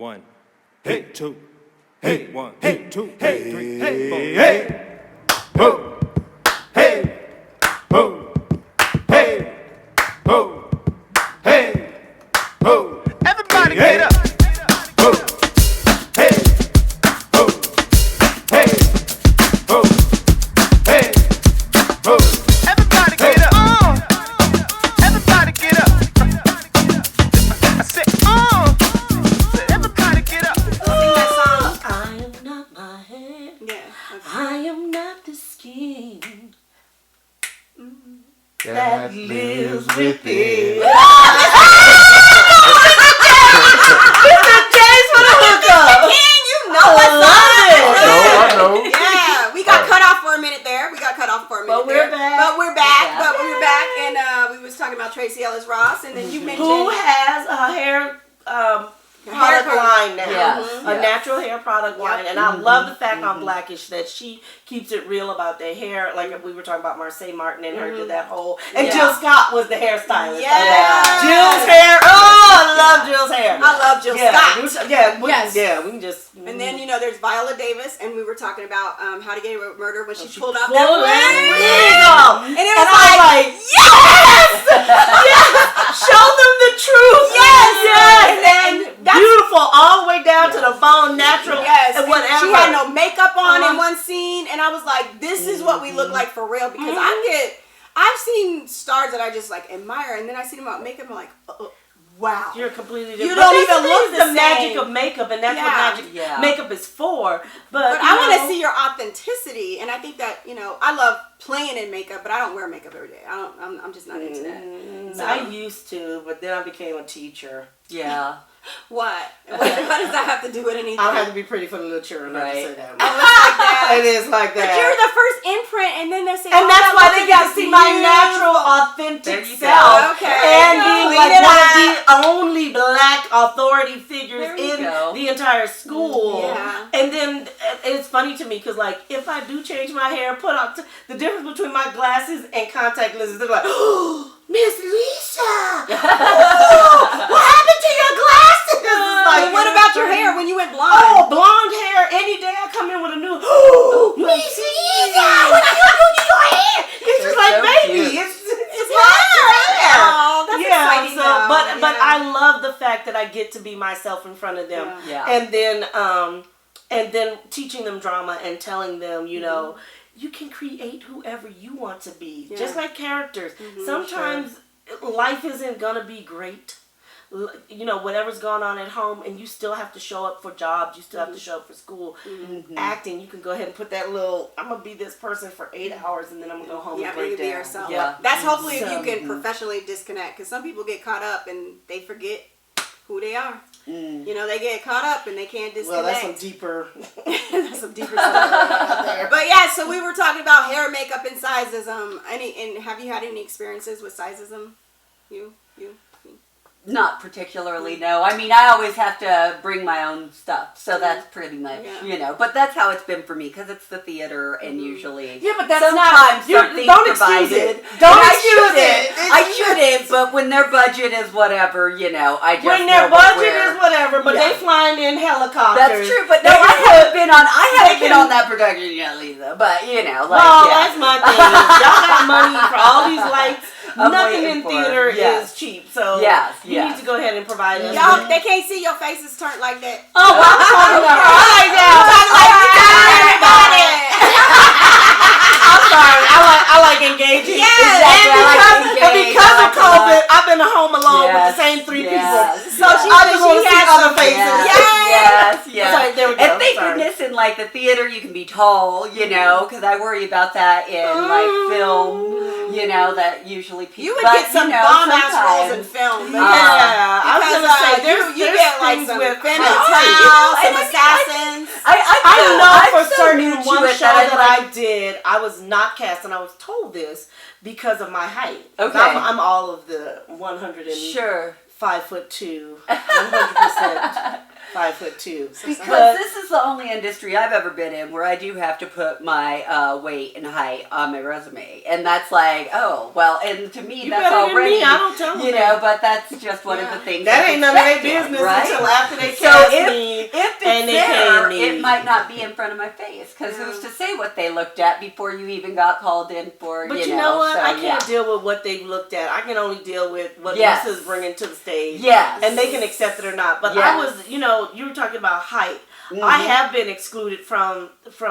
1, hey, 2, hey, 1, hey, 2, hey, 3, hey, 4, hey, ho, hey, ho, hey, ho, hey, ho. Everybody get up. Ho, hey, ho, hey, ho, hey, ho. Everybody get up. Everybody get up. I said, everybody get up. I am not my head. Yeah. Okay. I am not the skin that lives within. Mr. James for the hookup. King, you know what's up. I know. Yeah, we got cut off for a minute there. But we're back. And we was talking about Tracee Ellis Ross, and then you mentioned who has a hair product line now. Yes. A natural hair product line. And I love the fact on Blackish that she keeps it real about their hair. Like we were talking about Marseille Martin and her did that whole. And Jill Scott was the hairstylist. Yeah. Jill's hair. Oh, I love Jill's hair. I love Jill Scott. We can just. And then, there's Viola Davis, and we were talking about How to Get Away with Murder when she pulled out that wig. And it was like, yes! Yes! Show them the truth. Yes! And beautiful all the way down to the bone, natural. Yes. And whatever. She had no makeup on in one scene, and I was like, this is what we look like for real, because I've seen stars that I just like admire, and then I see them without makeup, and I'm like, wow. You're completely different. You don't even look the same. Magic of makeup, and that's what magic makeup is for. But I want to see your authenticity, and I think that I love playing in makeup, but I don't wear makeup every day. I'm just not into that. So. I used to, but then I became a teacher. Yeah. What does that have to do with anything? I don't have to be pretty for the little children. Right. To say that. Oh, it's like that. It is like that. But you're the first imprint, and then they say, and that's why they got to see my natural, authentic self. Okay. And being like one of the only black authority figures in the entire school. Yeah. And then it's funny to me because, like, if I do change my hair, put on the difference between my glasses and contact lenses, they're like, oh, Miss Lisa! Oh, what happened to your glasses? Like, what about your hair when you went blonde? Oh, blonde hair. Any day I come in with a new, oh, Miss Lisa! What are you doing to your hair? It's just like, baby, it's my hair. Oh, that's exciting. But I love the fact that I get to be myself in front of them. Yeah. And then teaching them drama and telling them, you can create whoever you want to be, just like characters. Sometimes life isn't gonna be great. Whatever's going on at home, and you still have to show up for jobs. You still have to show up for school. Acting, you can go ahead and put that little. I'm gonna be this person for 8 hours, and then I'm gonna go home and break down. Yourself. Yeah, that's hopefully if you can professionally disconnect, because some people get caught up and they forget who they are. They get caught up and they can't disconnect. Well, that's some deeper. That's some deeper stuff out there. But yeah, so we were talking about hair, makeup, and size-ism. And have you had any experiences with size-ism? You? Not particularly, no. I mean, I always have to bring my own stuff, so that's pretty much, But that's how it's been for me, because it's the theater, and usually... Yeah, but that's sometimes not... Don't excuse it. I shouldn't, but when their budget is whatever, I just when their budget is whatever, but they flying in helicopters. That's true, but no, I haven't been on that production yet, Lisa, but, that's my thing. Y'all got money for all these lights. Nothing in theater is cheap, so you need to go ahead and provide us. Y'all, they can't see your faces turned like that. Oh, I'm talking about I like that. I'm sorry. I like engaging. Yes, exactly. And because of COVID, I've been home alone with the same 3 people. So I just want to see other faces. Yes. Sorry, there we go. And thank goodness in like the theater you can be tall, because I worry about that in like film. That usually people... You would get some bomb-ass roles in film. I was going to say, you get like some some assassins. I know for certain one show that I did, I was not cast, and I was told this because of my height. Okay. I'm all of the 105'2", 100%. 5'2". Because this is the only industry I've ever been in where I do have to put my weight and height on my resume, and that's like, oh well, and to me You that's better than already, me, I don't tell them you that. know, but that's just one of the things That ain't none of their expected, business right? until after they So cast if me it's and they there, pay me. it might not be in front of my face, because who's to say what they looked at before you even got called in for? But you know what? So, I can't deal with what they've looked at. I can only deal with what Yes. Lisa's bringing to the stage. Yes. And they can accept it or not. But Yes. I was, you know, you were talking about height. I have been excluded from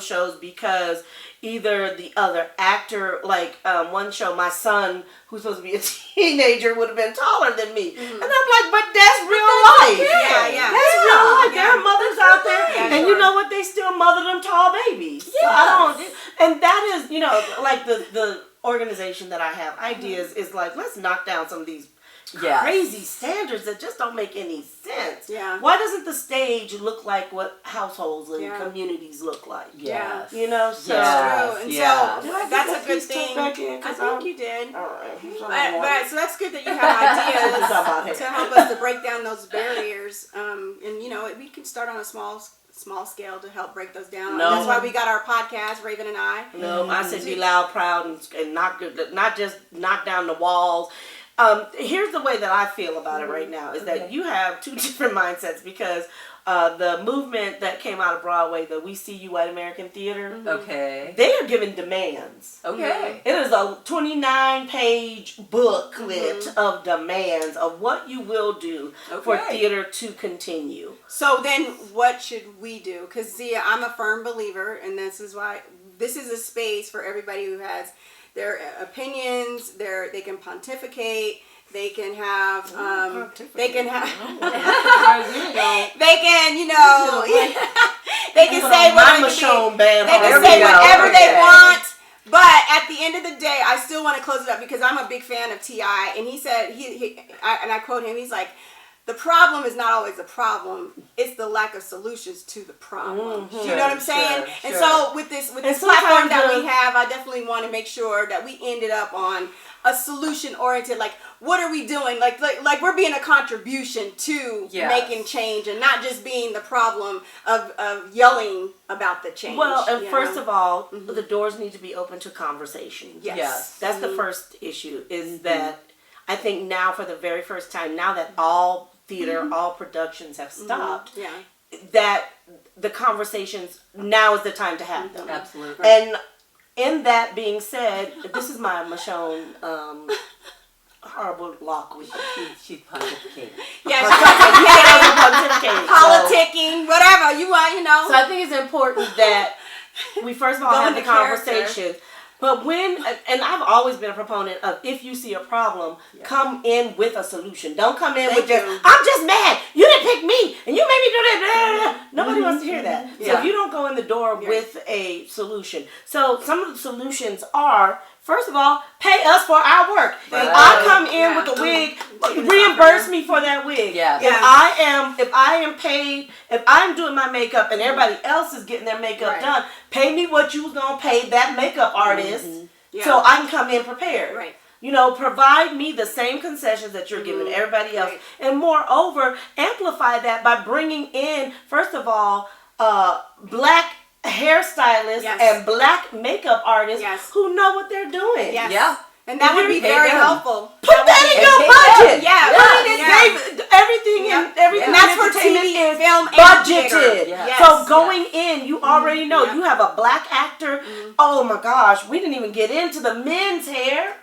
shows because either the other actor, like one show, my son, who's supposed to be a teenager, would have been taller than me. And I'm like, but that's real life. Yeah. That's real life. Yeah. There are mothers out there, Yeah, and sure. you know what? They still mother them tall babies. So I don't, and that is, you know, like the organization that I have, Ideas, is like, let's knock down some of these crazy standards that just don't make any sense. Yeah. Why doesn't the stage look like what households and Yeah. communities look like? Yeah. You know, so Yes. True. And Yeah. so Did I get that's that a good piece tucked thing. back in? I 'Cause think I'm- you did. all right. But so that's good that you have ideas About it. to help us to break down those barriers. And you know, we can start on a small scale to help break those down. No. That's why we got our podcast, Rav'n and I. No, I said be loud, proud, and not just knock down the walls. Here's the way that I feel about it right now is that you have two different mindsets because the movement that came out of Broadway, the We See You at American Theater, Okay. they are giving demands. Okay. It is a 29-page booklet of demands of what you will do for Okay. theater to continue. So then what should we do? Because see, I'm a firm believer, and this is why this is a space for everybody who has their opinions, they can pontificate, they can have, they can have, they can, you know, they can say whatever they want. But at the end of the day, I still want to close it up because I'm a big fan of T.I. And he said, and I quote him, he's like, the problem is not always a problem. It's the lack of solutions to the problem. Do you know what I'm saying? And so with this platform that we have, I definitely want to make sure that we ended up on a solution oriented, like what are we doing? Like we're being a contribution to making change and not just being the problem of yelling about the change. Well, and first of all, the doors need to be open to conversation. Yes. That's the first issue is that I think now for the very first time, now that all theater, all productions have stopped, that the conversations, now is the time to have them. Absolutely. And in that being said, this is my Michonne horrible lock with She's pontificating. Yeah, politicking, whatever you want, you know. So I think it's important that we first of all have the character. conversation. But and I've always been a proponent of if you see a problem, come in with a solution. Don't come in with just, I'm just mad. You didn't pick me and you made me do that. Nobody wants to hear that. So if you don't go in the door with a solution. So some of the solutions are, first of all, pay us for our work. If I come in with a wig, reimburse me for that wig. If I am paid, if I'm doing my makeup and everybody else is getting their makeup done, pay me what you was gonna pay that makeup artist so I can come in prepared. Right. You know, provide me the same concessions that you're giving everybody else. Right. And moreover, amplify that by bringing in, first of all, black hairstylists and black makeup artists who know what they're doing. Yes. Yeah. And that would be very helpful. Put that in your budget. Everything And that's for entertainment TV, is film, and budgeted. theater. So going in, you already know you have a black actor. Oh my gosh, we didn't even get into the men's hair.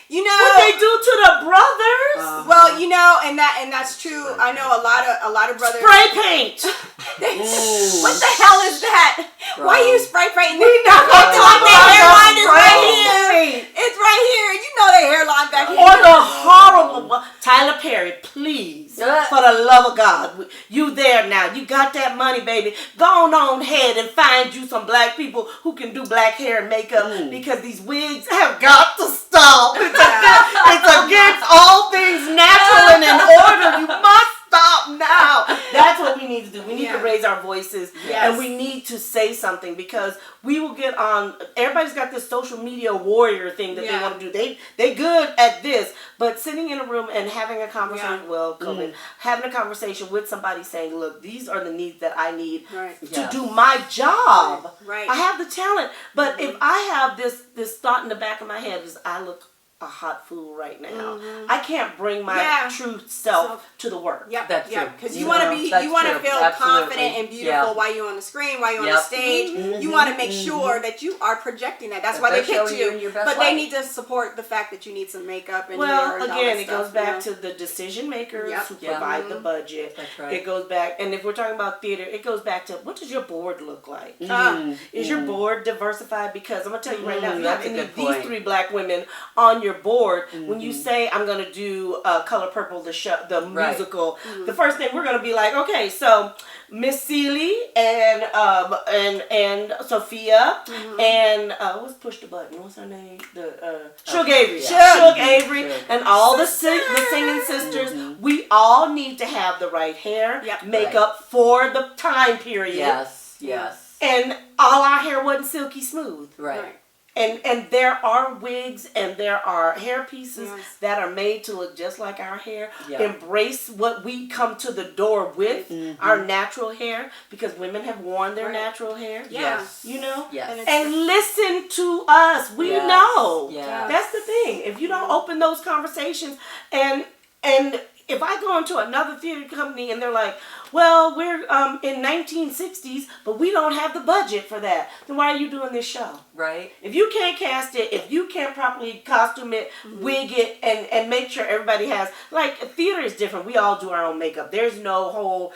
You know what they do to the brothers. Well, you know, and that's true. I know a lot of brothers. Spray paint. What the hell is that? Bro. Why are you spray painting? We not gonna talk their about hairline is right spray here. paint. It's right here. You know their hairline back here. Or the horrible Tyler Perry, please, for the love of God, you there now. You got that money, baby. Go on ahead and find you some black people who can do black hair and makeup because these wigs have got to stop. stop. It's against all things natural and in order. You must stop now. That's what we need to do. We need to raise our voices, and we need to say something, because we will get on. Everybody's got this social media warrior thing that they want to do. They good at this, but sitting in a room and having a conversation, having a conversation with somebody saying, look, these are the needs that I need to do my job. Right. I have the talent, but if I have this thought in the back of my head is I look a hot fool right now. I can't bring my true self to the work. Yep, that's true. Because you want to be, you want to feel confident and beautiful while you're on the screen, while you're on the stage. You want to make sure that you are projecting that. That's why they picked you. But they need to support the fact that you need some makeup and hair and all again, that it stuff, goes back to the decision makers who provide the budget. That's right. It goes back, and if we're talking about theater, it goes back to, what does your board look like? Is your board diversified? Because I'm gonna tell you right now, if you have any of these 3 black women on your board, when you say I'm gonna do Color Purple, the musical, the first thing we're gonna be like, okay, so Miss Seeley and Sophia and what's Push the Button? What's her name? The Suge Avery. Suge Avery and all the singing sisters. We all need to have the right hair, makeup for the time period. Yes. And all our hair wasn't silky smooth. Right. And there are wigs and there are hair pieces that are made to look just like our hair. Embrace what we come to the door with, our natural hair, because women have worn their natural hair. You know? And listen to us. We know. That's the thing. If you don't open those conversations, and if I go into another theater company and they're like, well, we're in 1960s, but we don't have the budget for that, then why are you doing this show? Right. If you can't cast it, if you can't properly costume it, wig it, and make sure everybody has, like, theater is different. We all do our own makeup. There's no whole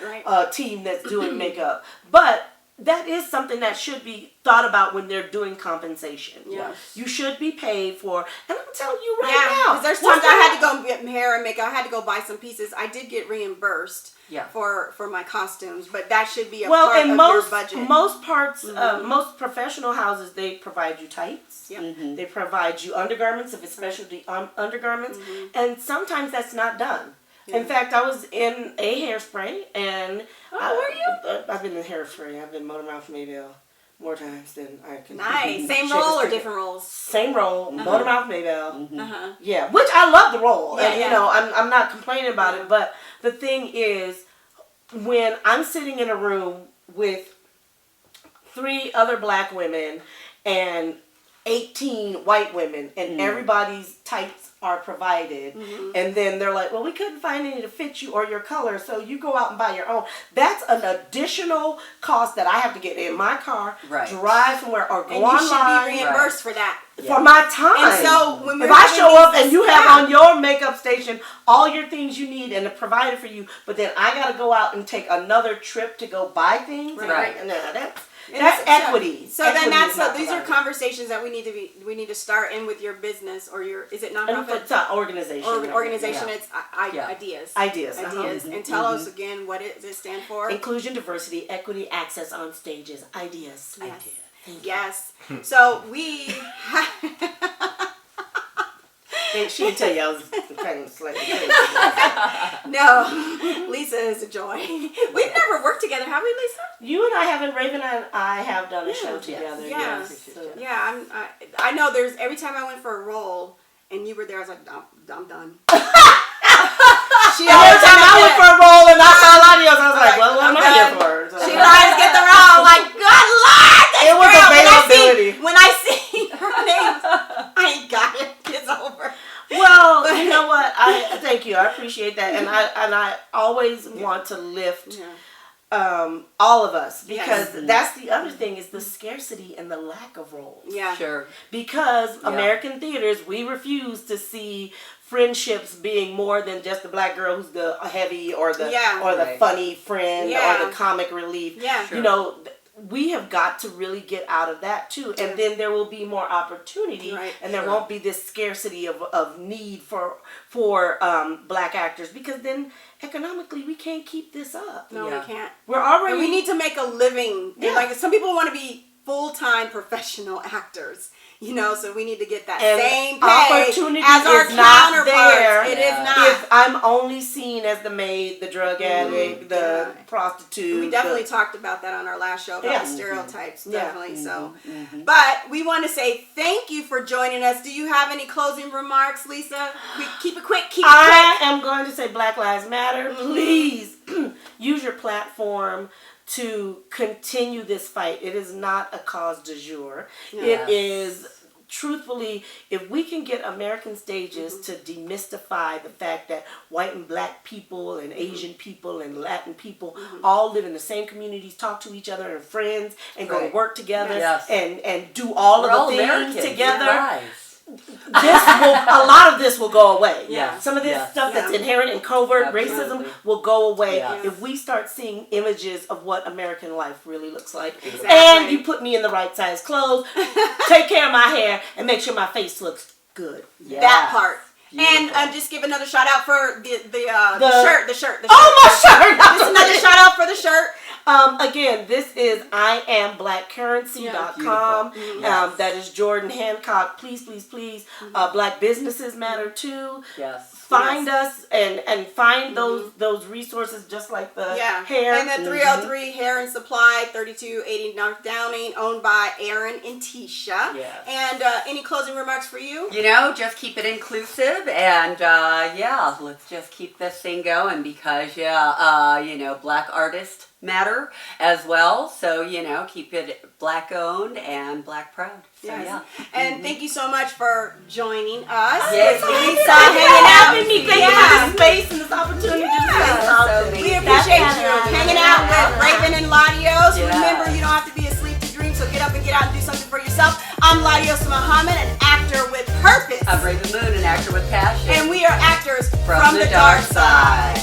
team that's doing makeup. But that is something that should be thought about when they're doing compensation. You should be paid for, and I'm telling you right now. Because there's times I had to go get hair and makeup. I had to go buy some pieces. I did get reimbursed for my costumes, but that should be a part of your budget. Most parts, most professional houses, they provide you tights. They provide you undergarments if it's specialty undergarments, and sometimes that's not done. In fact, I was in a hairspray, and I've been in hairspray. I've been Motormouth Maybelle more times than I can. Nice. Same role or different roles? Same role. Motormouth Maybelle. Yeah, which I love the role, and you know, I'm not complaining about it. But the thing is, when I'm sitting in a room with 3 other black women and 18 white women, and everybody's tights are provided, and then they're like, well, we couldn't find any to fit you or your color, so you go out and buy your own. That's an additional cost that I have to get in my car, drive somewhere, or go online. And you should be reimbursed for that. For my time. And so when if I show up and you have on your makeup station all your things you need and provided for you, but then I got to go out and take another trip to go buy things. That's equity. So equity then these are conversations that we need to start in with your business or your, is it nonprofit? It's an organization. Organization. It's ideas. Ideas. And tell us again, what does it stand for? Inclusion, diversity, equity, access on stages. Ideas. Yes. So we. She didn't tell you I was kind of slightly crazy. No, Lisa is a joy. We've never worked together, have we, Lisa? You and I haven't. Rav'n and I have done a show together. I know. There's every time I went for a role and you were there, I was like, I'm done. Every time I went for a role and I saw Latios, I was like, well, what am I here for? She tries to get the role. Like, good Lord, it was availability. When I see her name, I ain't got it. It's over. Well, you know what? Thank you. I appreciate that, and I always want to lift all of us, because that's the other thing, is the scarcity and the lack of roles. Yeah, sure. Because American theaters, we refuse to see friendships being more than just the black girl who's the heavy or the funny friend or the comic relief. Yeah, sure. You know. We have got to really get out of that too, and then there will be more opportunity, and there won't be this scarcity of need for black actors, because then economically we can't keep this up. No, we can't. We're already. And we need to make a living. Yeah. Like, some people want to be full-time professional actors. You know, so we need to get that And same pay opportunity as our is not counterparts. there. It is not. If I'm only seen as the maid, the drug addict, the prostitute. We definitely talked about that on our last show about the stereotypes, Yeah. definitely. So, but we want to say thank you for joining us. Do you have any closing remarks, Lisa? Keep it quick. I am going to say Black Lives Matter. Please use your platform to continue this fight. It is not a cause du jour. It is, truthfully, if we can get American stages to demystify the fact that white and black people and Asian people and Latin people all live in the same communities, talk to each other and friends, and go to work together and do all of the things Americans. together. A lot of this will go away. Yeah. Some of this stuff that's inherent in covert racism will go away Yeah. if we start seeing images of what American life really looks like. Exactly. And you put me in the right size clothes, take care of my hair, and make sure my face looks good. That part. Beautiful. And just give another shout out for the shirt. Oh, my shirt! Just another shout out for the shirt. Again, this is IamBlackCurrency.com. That is Jordan Hancock. Please, please, please. Black businesses matter too. Yes. Find us and find those resources, just like the hair. And then 303 Hair and Supply, 3280 North Downing, owned by Aaron and Tisha. Yes. And any closing remarks for you? You know, just keep it inclusive and let's just keep this thing going because black artists matter as well. So, keep it black owned and black proud. So, And thank you so much for joining us. Yes, Lisa, hanging out with me. Thank you for this space and this opportunity to say something. We appreciate you hanging out with Rav'n and Latios. Yeah. Remember, you don't have to be asleep to dream, so get up and get out and do something for yourself. I'm Latios Muhammad, an actor with purpose. I'm Rav'n Moon, an actor with passion. And we are actors from the dark side.